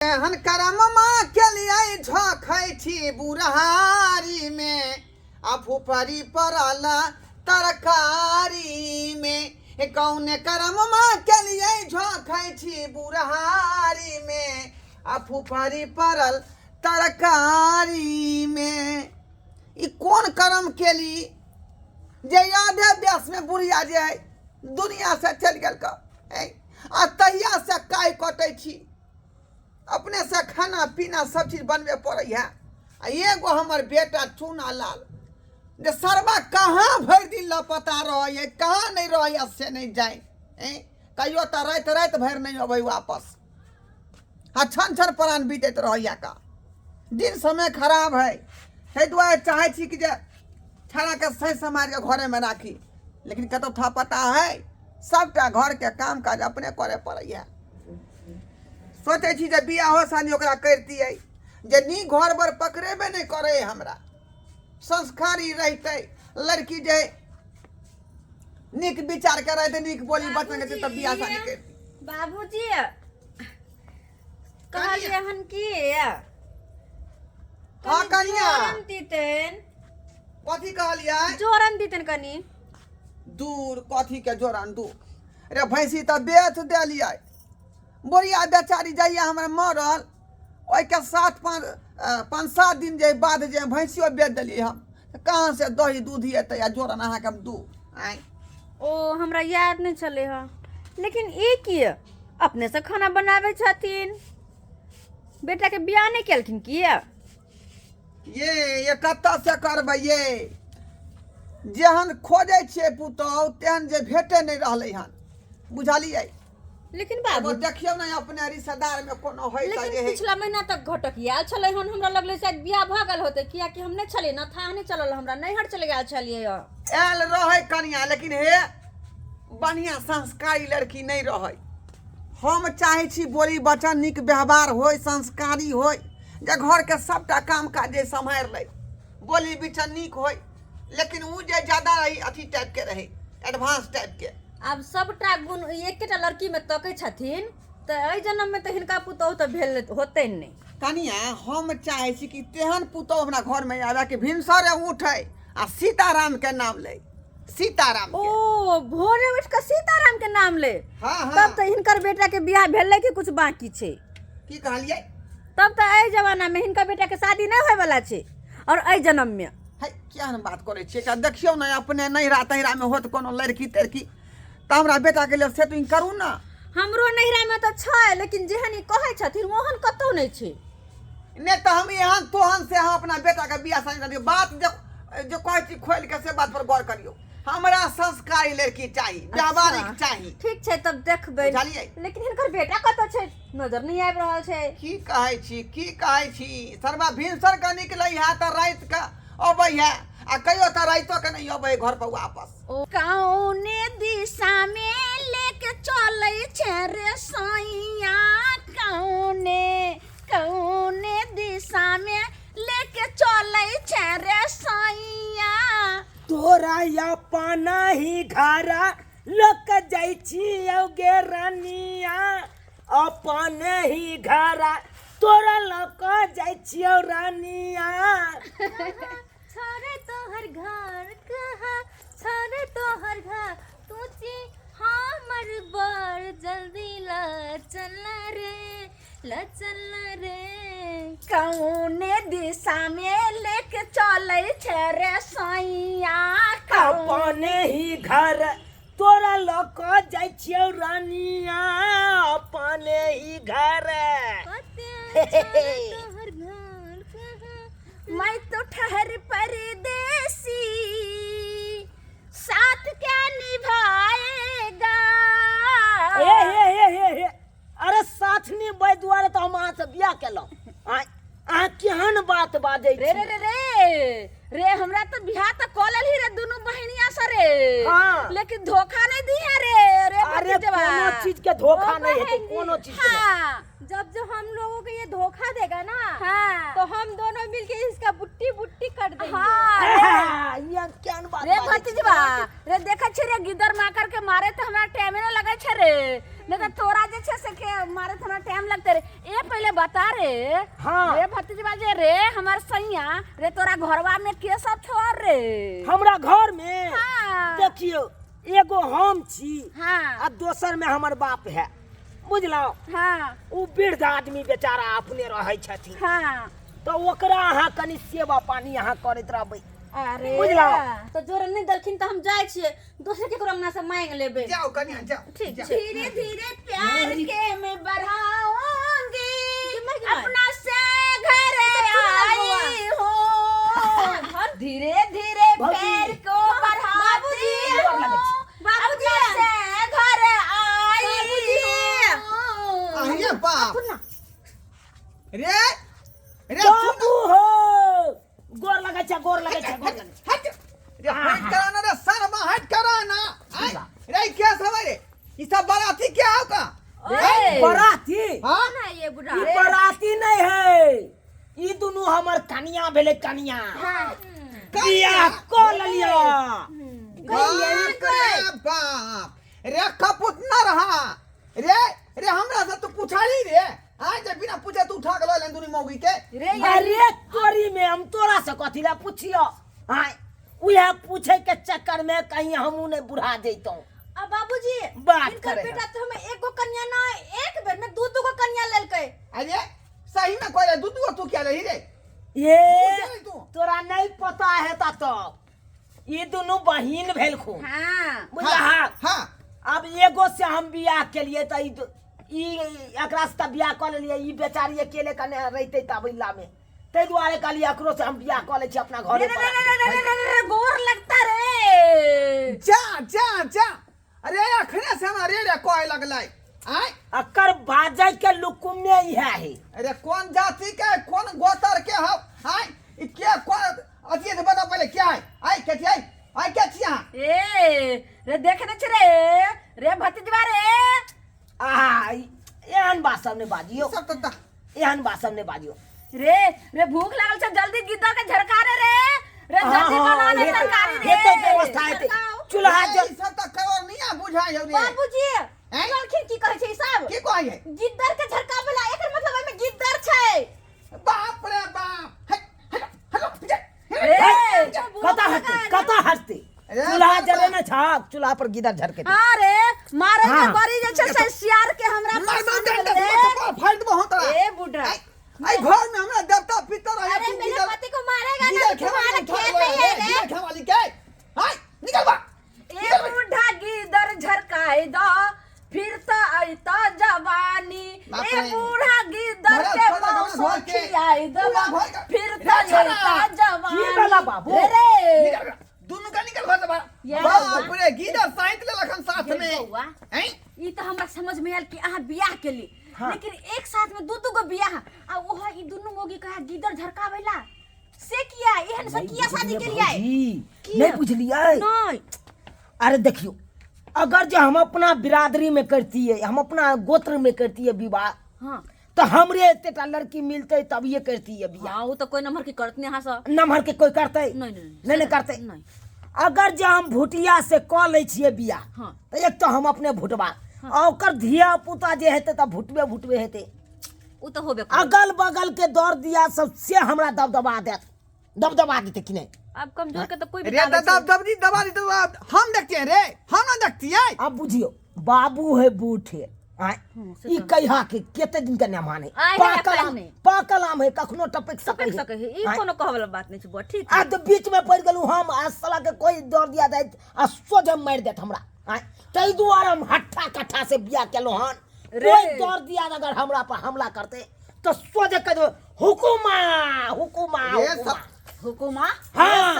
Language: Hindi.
एहन करममा केलियै झखै छी बुढ़हारी में आ फुफरी पड़ल तरकारी में। कौन करममा केलियै झखै छी बुढ़हारी में आ फुफरी पड़ल तरकारी में। ई कोन करम केली जे आधे ब्यास में बुढ़िया जे है दुनिया से चल गेल आ तहिया से काई कटै छी। अपने से खाना पीना सब चीज बनबे पड़े है। एगो हमर बेटा चूना लाल जे सरवा कहाँ भर दिन लपता रहे, कहाँ नहीं रहे से नहीं जाए। कहियो तो रात रात भर नहीं अबे वापस। हाँ छन छन प्राण बीतत रहिया का दिन समय खराब है। हे दुआरे चाहे छी कि जे छड़ा के सही समाज के घरे में राखी, लेकिन कतो था पता है सबटा घर के काम काज अपने करे पड़े है। सोचे छी जे बियाह हो शादी ओकरा करती है जे नी घर बर पकड़ेबे नहीं करे। हमरा संस्कारी रहते लड़की जे निक विचार के रहते, निक बोली बचन के तब बियाह शादी करती। बाबूजी कहलिए हन की हाँ कनिया जोरन दीतन, कथी कहलिया जोरन दीतन कनी दूर कथी के जोरन दूर। रे भैंसी तो बेच देलिए, बोरिया बेचारी जाइए हमारे मरल ओई के 5-7 दिन जे बाद जे भैंसियो बेच दिलिए हम। कहाँ से दही दूध अत या जोरन अहाँ के हम दू आई। ओ हमरा याद नहीं चले है, लेकिन ई की अपने से खाना बनावे छथिन, बेटा के बियाह नहीं केलखिन की ये कत्ता से करबै ये। जेहन खोजे छे पुतौ तेहन जे भेटे नहीं रहले हन, बुझलिए। लेकिन बाबू देखियो ना अपने रिश्तेदार में कोनो है लेकिन जे पिछला महीना तक घटकिया छले हन, हमरा लगले शायद बियाह भ गेल होते, किया कि हम नहीं चले ना था नहीं चलल, हमरा नैहर चले गेल छलिए आयल रहे कनिया। लेकिन हे बढ़िया संस्कारी लड़की नहीं रहे। हम चाहे छी बोली बचन निक व्यवहार होय, संस्कारी होय, जे घर के सबटा काम काज जे संभाल ले, बोली बिचन निक होय। लेकिन उ जे ज्यादा रही अथी टाइप के रहे, एडवांस टाइप के। अब सबटा गुण एकेटा लड़की में तकै छथिन त एहि जन्म में त हिनका पुतौह त भेल होते नहीं। कनिया हम चाहे छी कि तेहन पुतौह हमरा घर में आवे कि भिनसरे उठे आ सीताराम के नाम ले। सीताराम के ओ भोरे उठ के सीताराम के नाम ले। हाँ तब त हिनकर बेटा के बियाह भेलै कि कुछ बाकी छे। की कहलिए तब त एहि जमाना में हिनका बेटा के शादी नहीं होय वाला छे और एहि जन्म में है क्या हम बात करे छी। देखियो ना अपने नैहरा तैहरा में होत कोनो लड़की तड़की त हमरा बेटा के लिए सेटिंग करू ना। हमरो नैहरा में त छै, लेकिन जेहन ई कहै छथिन ओहन कतौ नहीं छे। ने त हम यहाँ तोहन से हम अपना बेटा के बियाह शादी करियो। बात जो कहै छी खोल के से बात पर गौर करियो। हमरा संस्कारी लड़की चाहिए, व्यावहारिक चाहिए। ठीक छे तब देखबै। बुझलिए। लेकिन हिनकर बेटा कतौ छे, नजर नहीं आबि रहल छे। की कहै छी सरवा भिनसर के निकलै है त रात के अबै है आ कहियो त रातो के नहीं अबै घर पर वापस। कौने दिशा में लेके चलै छे रे सैया, कौने दिशा में लेके चलै छे रे सैया। तोरा अपन ही घर लोक जाइ छियौ गे रानिया, अपन ही घर तोरा लोक जाइ छियौ रानिया। छोरे तोहर घर कहा, छोरे तोहर घर तुझी हमर बर, जल्दी ला चल रे कौने दिशा में लेके चलै छे रे सैया। अपन ही घर तोरा लोक जाइ छियौ रानिया, अपन ही घर। तोहर घर कहा, मैं तो ठहर परदेसी, साथ क्या निभाएगा। ए अरे साथ निभाय दुआरे तो हम अहाँ से बियाह केलहुँ। अहाँ केहन बात बाजै छी। रे हमरा तो बियाह तो कऽ लेलही रे दुनू बहिनिया से रे। हाँ। लेकिन धोखा नहीं दी है रे अरे भतीजवा। कोनो चीज के धोखा नहीं है, कोनो चीज के नहीं। हाँ, जब हम लोगों को ये धोखा देगा ना, हाँ, तो हम दोनों मिलके इसका बुट्टी कर देंगे। हाँ, ये केहन बात रे बाजै छी। भतीजवा रे देखा छे रे गिदर मार के मारे तो हमरा टाइम ना लगे छे रे। नहीं तो तोरा जे छे से के मारे थोड़ा टाइम लगते रे। ए पहले बता रे। हाँ। रे भतीजवा जे रे हमार सैया रे तोरा घरवा में के सब छोड़ रे। हमरा घर में हाँ। देखियो एगो हम छी हाँ। आ दोसर में हमर बाप है, बुझलो। हाँ। उ वृद्ध आदमी बेचारा अपने रहे छथिन, हाँ। तो ओकरा अहाँ कनी सेवा पानी अहाँ करैत रहबै। अरे बुझलो। तो जोर नहीं दलखिन तो हम जाय छिए, दूसरे के अंगना से मांग लेबे। जाओ कन्या जाओ। ठीक जाओ। धीरे धीरे प्यार के मैं बढ़ाऊंगी अपना से घर आई हूँ। धीरे धीरे पैर को बढ़ाती हूँ बाबूजी से घर आई हूँ। अरे बाप रे रे बाबू हो गोर लगे छ, गोर लगे छ, गोर लगे छ। हट रे हट कराना रे शर्मा हट कराना। रे क्या सवारे ये सब बाराती क्या होगा? ओए बराती हां ना ये बुढ़ा ई बराती नहीं है, ई दोनों हमर कन्या भेले, कन्या। हाँ। बियाह को लिया। बाप रे बाप रे कपूत न रहा रे रे हमरा से तू पूछाली रे। आज जब बिना पूछे तू उठा के ले दुनी मौगी के रे यार अरे तोरी में हम तोरा से कथी ला पूछियो? हां उहे पूछे के चक्कर में कहीं हमू ने बुढ़ा जइतो। अब बाबूजी बात इनकर करे बेटा तो हमें एक गो कन्या ना एक बेर में दू दू गो कन्या लेलकै। अरे सही में कोई दूध तू क्या रही रे? ये तू तोरा नहीं पता है ता तो ये दोनों बहिन भेल खो, हां बुझला। हां अब एगो से हम बियाह के लिए त ई एकरा से बियाह कर लिए, ई बेचारी अकेले कने रहते तबैला में, तै दुआरे कहलिए एकरो से हम बियाह कर ले छी अपना घरे पर। गोर लगता रे। जा जा जा अरे अखने से हमारे रे कोई लगलै आय अकर बाजे के लुकुम में इहे है। अरे कौन जाति के कौन गोतर के हो आय ई के कौन अथी से बता पहले क्या है आय के छियै आय के छियै ए रे देख न रे रे भतीजवा रे। आ एहन बात सब ने बाजियो, सब त एहन बात सब ने बाजियो। रे रे भूख लागल छ जल्दी गिद्दा के झरका रे रे जल्दी बना ले तरकारी रे। हेते व्यवस्था हेते चूल्हा ई जल सब त कहो नहीं बुझाय हो रे। बाबूजी लड़की की कहै छै ई सब की कहै है गिद्दर के झरका वाला एकर मतलब एमे गिद्दर छै। बाप रे बाप हट हट हट रे कता हंसते चूल्हा जले न छाक, चूल्हा पर गिदर झरके। अरे मारे के हाँ। बड़ी जे छै से सियार के हमरा मार मार पसंद डंडा रे। फाइट बहुत ए बुढ़ा आई घर में हमरा देवता पितर है अरे मेरे पति को मारेगा गिदर ना तुम्हारा खेत में है रे। गिदर खेवाली के हाय निकल बा ए बुढ़ा गिदर झरकाए दो फिर तो आईता जवानी। ए बूढ़ा गिदर के मौसो खियाए दो फिर तो आईता जवानी। की वाला बाबू? रे दोनों का निकल घर से ये बाप बउआ। रे गिदर साइड ले लखन साथ ये में बउआ। हैं ई तो हमरा समझ में आयल कि अहाँ बियाह के ली हाँ। लेकिन एक साथ में दू दू गो बियाह आ ओह ई दुनु मोगी कहा गिदर झरकावेला से किया एहन से किया शादी के लिए नहीं बुझलिए। नहीं अरे देखियो अगर जो हम अपना बिरादरी में करती है, हम अपना गोत्र में करती है विवाह, हां तो हमरे एतेटा लड़की मिलते तब ये करती है बियाह। हां वो तो कोई नंबर की करतने हां सा नमहर के कोई करते नहीं करते। नहीं अगर जो हम भुटिया से क ले छिए बियाह, हाँ। तो एक तो हम अपने भुटवा और ओकर धिया पुता जे हेते त भुटवे हेते। वो तो होबे अगल बगल के दौर दिया सबसे हमरा दबदबा देते कि नहीं। अब कमजोर के तो कोई रे दबा दी तो हम देखते हैं रे हम ना देखती है अब बुझियो बाबू है बूढ़े आय से ई कहिया के केते दिन के न माने आय है कहने। पाकल आम है कखनो टपक सके सके है ई कोनो कहवाला बात नहीं छै बुआ ठीक आ तो बीच में पड़ गेलू हम आ साला के कोई दौड़ दिया दे आ सोझ मार देत हमरा आय तई दुआरे हम हट्ठा कट्ठा से बियाह केलो हन। रे। कोई दौड़ दिया अगर हमरा पर हमला करते तो सोझ कह दो हुकुमा हुकुमा ये हुकुमा। सब हुकुमा हाँ